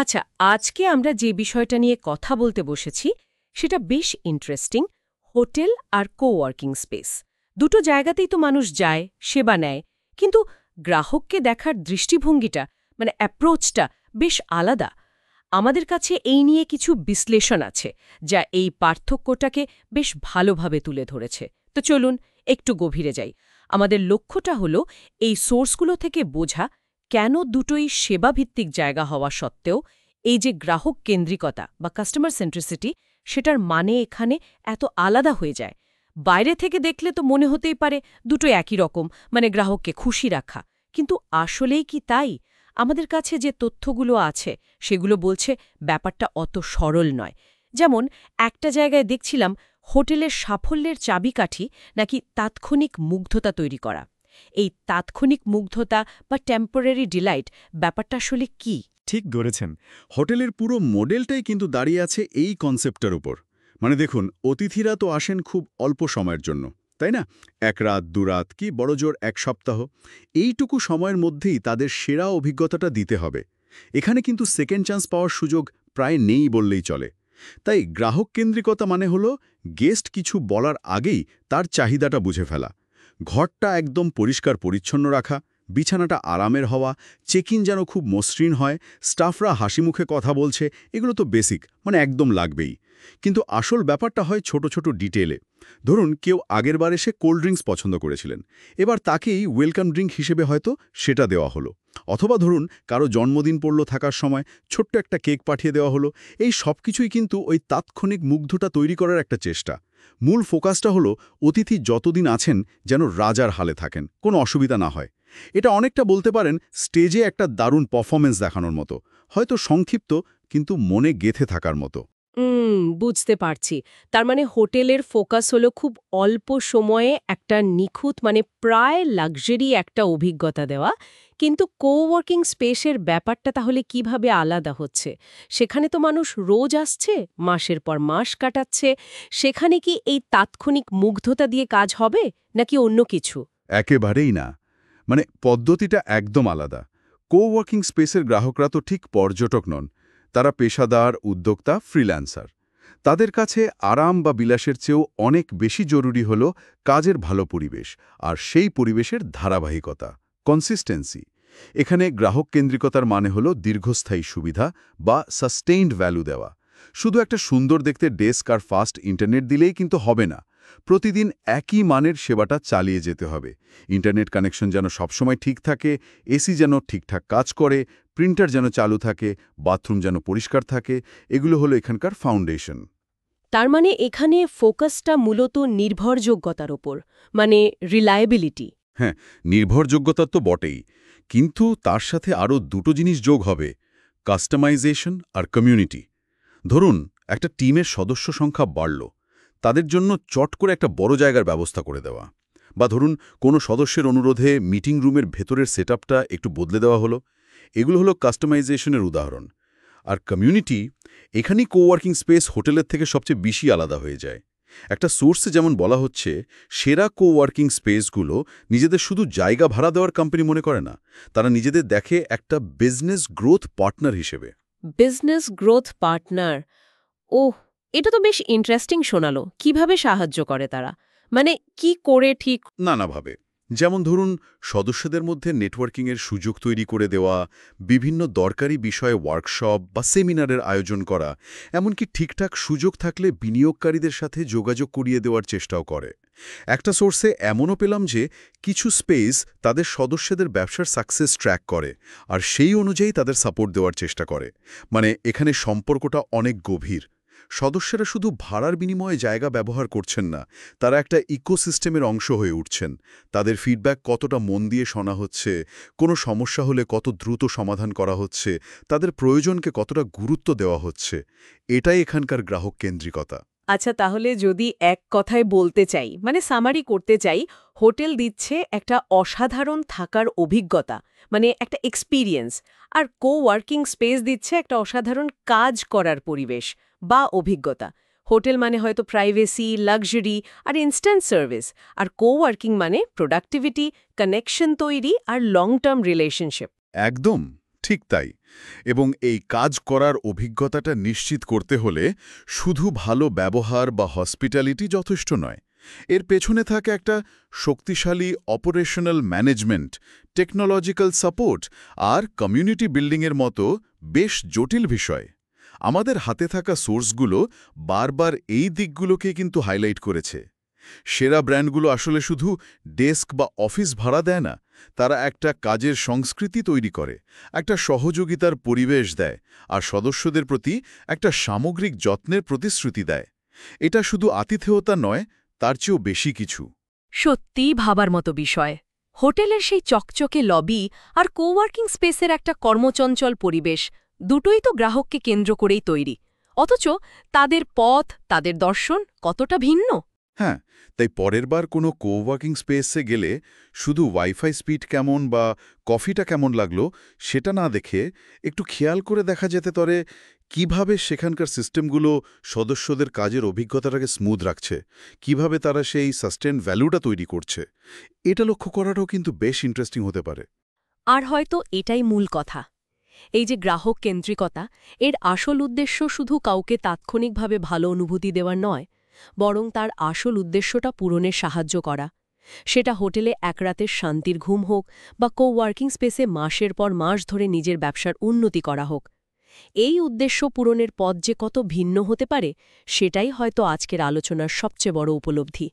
আচ্ছা, আজকে আমরা যে বিষয়টা নিয়ে কথা বলতে বসেছি সেটা বেশ ইন্টারেস্টিং। হোটেল আর কোওয়ার্কিং স্পেস দুটো জায়গাতেই তো মানুষ যায়, সেবা নেয়, কিন্তু গ্রাহককে দেখার দৃষ্টিভঙ্গিটা মানে অ্যাপ্রোচটা বেশ আলাদা। আমাদের কাছে এই নিয়ে কিছু বিশ্লেষণ আছে যা এই পার্থক্যটাকে বেশ ভালোভাবে তুলে ধরেছে। তো চলুন একটু গভীরে যাই। আমাদের লক্ষ্যটা হলো এই সোর্সগুলো থেকে বোঝা কেন দুটোই সেবাভিত্তিক জায়গা হওয়া সত্ত্বেও এই যে গ্রাহক কেন্দ্রিকতা বা কাস্টমার সেন্ট্রিসিটি সেটার মানে এখানে এত আলাদা হয়ে যায়। বাইরে থেকে দেখলে তো মনে হতেই পারে দুটো একই রকম, মানে গ্রাহককে খুশি রাখা। কিন্তু আসলেই কি তাই? আমাদের কাছে যে তথ্যগুলো আছে সেগুলো বলছে ব্যাপারটা অত সরল নয়। যেমন একটা জায়গায় দেখছিলাম হোটেলের সাফল্যের চাবিকাঠি নাকি তাৎক্ষণিক মুগ্ধতা তৈরি করা। এই তাৎক্ষণিক মুগ্ধতা বা টেম্পোরারি ডিলাইট ব্যাপারটা আসলে কি? ঠিক ধরেছেন। হোটেলের পুরো মডেলটাই কিন্তু দাঁড়িয়ে আছে এই কনসেপ্টটার উপর। মানে দেখুন, অতিথিরা তো আসেন খুব অল্প সময়ের জন্য, তাই না? এক রাত, দুরাত কি বড়জোর এক সপ্তাহ। এইটুকু সময়ের মধ্যেই তাদের সেরা অভিজ্ঞতাটা দিতে হবে। এখানে কিন্তু সেকেন্ড চান্স পাওয়ার সুযোগ প্রায় নেই বললেই চলে। তাই গ্রাহক কেন্দ্রিকতা মানে হলো গেস্ট কিছু বলার আগেই তার চাহিদাটা বুঝে ফেলা। ঘরটা একদম পরিষ্কার পরিচ্ছন্ন রাখা, বিছানাটা আরামের হওয়া, চেক ইন যেন খুব মসৃণ হয়, স্টাফরা হাসিমুখে কথা বলছে, এগুলো তো বেসিক, মানে একদম লাগবেই। কিন্তু আসল ব্যাপারটা হয় ছোট ছোট ডিটেলে। ধরুন কেউ আগেরবার এসে কোল্ড ড্রিঙ্কস পছন্দ করেছিলেন, এবার তাকেই ওয়েলকাম ড্রিঙ্ক হিসেবে হয়তো সেটা দেওয়া হলো। অথবা ধরুন কারো জন্মদিন পড়ল থাকার সময় ছোট্ট একটা কেক পাঠিয়ে দেওয়া হলো। এই সব কিছুই কিন্তু ওই তাৎক্ষণিক মুগ্ধতা তৈরি করার একটা চেষ্টা। মূল ফোকাসটা হলো অতিথি যতদিন আছেন যেন রাজার হালে থাকেন, কোনো অসুবিধা না হয়। এটা অনেকটা বলতে পারেন স্টেজে একটা দারুণ পারফরমেন্স দেখানোর মতো, হয়তো সংক্ষিপ্ত কিন্তু মনে গেঁথে থাকার মতো। বুঝতে পারছি। তার মানে হোটেলের ফোকাস হলো খুব অল্প সময়ে একটা নিখুঁত মানে প্রায় লাক্সারি একটা অভিজ্ঞতা দেওয়া। কিন্তু কোওয়ার্কিং স্পেসের ব্যাপারটা তাহলে কিভাবে আলাদা হচ্ছে? সেখানে তো মানুষ রোজ আসছে, মাসের পর মাস কাটাচ্ছে। সেখানে কি এই তাৎক্ষণিক মুগ্ধতা দিয়ে কাজ হবে নাকি অন্য কিছু? একেবারেই না। মানে পদ্ধতিটা একদম আলাদা। কোওয়ার্কিং স্পেসের গ্রাহকরা তো ঠিক পর্যটক নন, তারা পেশাদার, উদ্যোক্তা, ফ্রিল্যান্সার। তাদের কাছে আরাম বা বিলাসের চেয়েও অনেক বেশি জরুরি হল কাজের ভালো পরিবেশ, আর সেই পরিবেশের ধারাবাহিকতা, কনসিস্টেন্সি। এখানে গ্রাহক কেন্দ্রিকতার মানে হল দীর্ঘস্থায়ী সুবিধা বা সাস্টেইনড ভ্যালু দেওয়া। শুধু একটা সুন্দর দেখতে ডেস্ক আর ফাস্ট ইন্টারনেট দিলেই কিন্তু হবে না। প্রতিদিন একই মানের সেবাটা চালিয়ে যেতে হবে। ইন্টারনেট কানেকশন যেন সবসময় ঠিক থাকে, এসি যেন ঠিকঠাক কাজ করে, প্রিন্টার যেন চালু থাকে, বাথরুম যেন পরিষ্কার থাকে। এগুলো হলো এখানকার ফাউন্ডেশন। তার মানে এখানে ফোকাসটা মূলত নির্ভরযোগ্যতার ওপর, মানে রিলায়েবিলিটি। হ্যাঁ, নির্ভরযোগ্যতা তো বটেই, কিন্তু তার সাথে আরও দুটো জিনিস যোগ হবে: কাস্টমাইজেশন আর কমিউনিটি। ধরুন একটা টিমের সদস্য সংখ্যা বাড়ল, তাদের জন্য চট করে একটা বড় জায়গার ব্যবস্থা করে দেওয়া। বা ধরুন কোনো সদস্যের অনুরোধে মিটিং রুমের ভেতরের সেটআপটা একটু বদলে দেওয়া হলো। এগুলো হলো কাস্টমাইজেশনের উদাহরণ। আর কমিউনিটি, এখানেই কোওয়ার্কিং স্পেস হোটেলের থেকে সবচেয়ে বেশি আলাদা হয়ে যায়। একটা সোর্সে যেমন বলা হচ্ছে, সেরা কোওয়ার্কিং স্পেসগুলো নিজেদের শুধু জায়গা ভাড়া দেওয়ার কোম্পানি মনে করে না, তারা নিজেদের দেখে একটা বিজনেস গ্রোথ পার্টনার হিসেবে। বিজনেস গ্রোথ পার্টনার, ওহ, এটা তো বেশ ইন্টারেস্টিং শোনালো। কিভাবে সাহায্য করে তারা? মানে কি করে ঠিক? নানাভাবে। যেমন ধরুন সদস্যদের মধ্যে নেটওয়ার্কিংয়ের সুযোগ তৈরি করে দেওয়া, বিভিন্ন দরকারি বিষয়ে ওয়ার্কশপ বা সেমিনারের আয়োজন করা, এমনকি ঠিকঠাক সুযোগ থাকলে বিনিয়োগকারীদের সাথে যোগাযোগ করিয়ে দেওয়ার চেষ্টাও করে। একটা সোর্সে এমনও পেলাম যে কিছু স্পেস তাদের সদস্যদের ব্যবসার সাকসেস ট্র্যাক করে, আর সেই অনুযায়ী তাদের সাপোর্ট দেওয়ার চেষ্টা করে। মানে এখানে সম্পর্কটা অনেক গভীর। সদস্যরা শুধু ভাড়ার বিনিময়ে জায়গা ব্যবহার করছেন না, তারা একটা ইকোসিস্টেমের অংশ হয়ে উঠছেন। তাদের ফিডব্যাক কতটা মন দিয়ে শোনা হচ্ছে, কোনো সমস্যা হলে কত দ্রুত সমাধান করা হচ্ছে, তাদের প্রয়োজনকে কতটা গুরুত্ব দেওয়া হচ্ছে, এটাই এখানকার গ্রাহক কেন্দ্রিকতা। আচ্ছা, তাহলে যদি এক কথায় বলতে চাই, মানে সামারি করতে চাই, হোটেল দিচ্ছে একটা অসাধারণ থাকার অভিজ্ঞতা, মানে একটা এক্সপেরিয়েন্স, আর কোওয়ার্কিং স্পেস দিচ্ছে একটা অসাধারণ কাজ করার পরিবেশ বা অভিজ্ঞতা। হোটেল মানে হয়তো প্রাইভেসি, লাক্সারি আর ইনস্ট্যান্ট সার্ভিস, আর কোওয়ার্কিং মানে প্রোডাক্টিভিটি, কানেকশন তৈরি আর লং টার্ম রিলেশনশিপ। একদম ঠিক তাই। এবং এই কাজ করার অভিজ্ঞতাটা নিশ্চিত করতে হলে শুধু ভালো ব্যবহার বা হসপিটালিটি যথেষ্ট নয়। এর পেছনে থাকে একটা শক্তিশালী অপারেশনাল ম্যানেজমেন্ট, টেকনোলজিক্যাল সাপোর্ট আর কমিউনিটি বিল্ডিংয়ের মতো বেশ জটিল বিষয়। আমাদের হাতে থাকা সোর্সগুলো বারবার এই দিকগুলোকে কিন্তু হাইলাইট করেছে। সেরা ব্র্যান্ডগুলো আসলে শুধু ডেস্ক বা অফিস ভাড়া দেয় না, তারা একটা কাজের সংস্কৃতি তৈরি করে, একটা সহযোগিতার পরিবেশ দেয় আর সদস্যদের প্রতি একটা সামগ্রিক যত্নের প্রতিশ্রুতি দেয়। এটা শুধু আতিথেয়তা নয়, তার চেয়েও বেশি কিছু। সত্যিই ভাবার মতো বিষয়। হোটেলের সেই চকচকে লবি আর কোওয়ার্কিং স্পেসের একটা কর্মচঞ্চল পরিবেশ, দুটোই তো গ্রাহককে কেন্দ্র করেই তৈরি। অথচ তাদের পথ, তাদের দর্শন কতটা ভিন্ন। হ্যাঁ, তাই পরের বার কোনো কোওয়ার্কিং স্পেসে গেলে শুধু ওয়াইফাই স্পিড কেমন বা কফিটা কেমন লাগলো সেটা না দেখে একটু খেয়াল করে দেখা যেতে পারে কিভাবে সেখানকার সিস্টেমগুলো সদস্যদের কাজের অভিজ্ঞতাটাকে স্মুথ রাখছে, কিভাবে তারা সেই সাস্টেন ভ্যালুটা তৈরি করছে। এটা লক্ষ্য করাটাও কিন্তু বেশ ইন্টারেস্টিং হতে পারে। আর হয়তো এটাই মূল কথা। এই যে গ্রাহক কেন্দ্রিকতা, এর আসল উদ্দেশ্য শুধু কাউকে তাৎক্ষণিকভাবে ভালো অনুভূতি দেওয়ার নয়, বরং তার আসল উদ্দেশ্যটা পূরণে সাহায্য করা। সেটা হোটেলে এক রাতের শান্তির ঘুম হোক বা কোওয়ার্কিং স্পেসে মাসের পর মাস ধরে নিজের ব্যবসার উন্নতি করা হোক। এই উদ্দেশ্য পূরণের পথ যে কত ভিন্ন হতে পারে, সেটাই হয়তো আজকের আলোচনার সবচেয়ে বড় উপলব্ধি।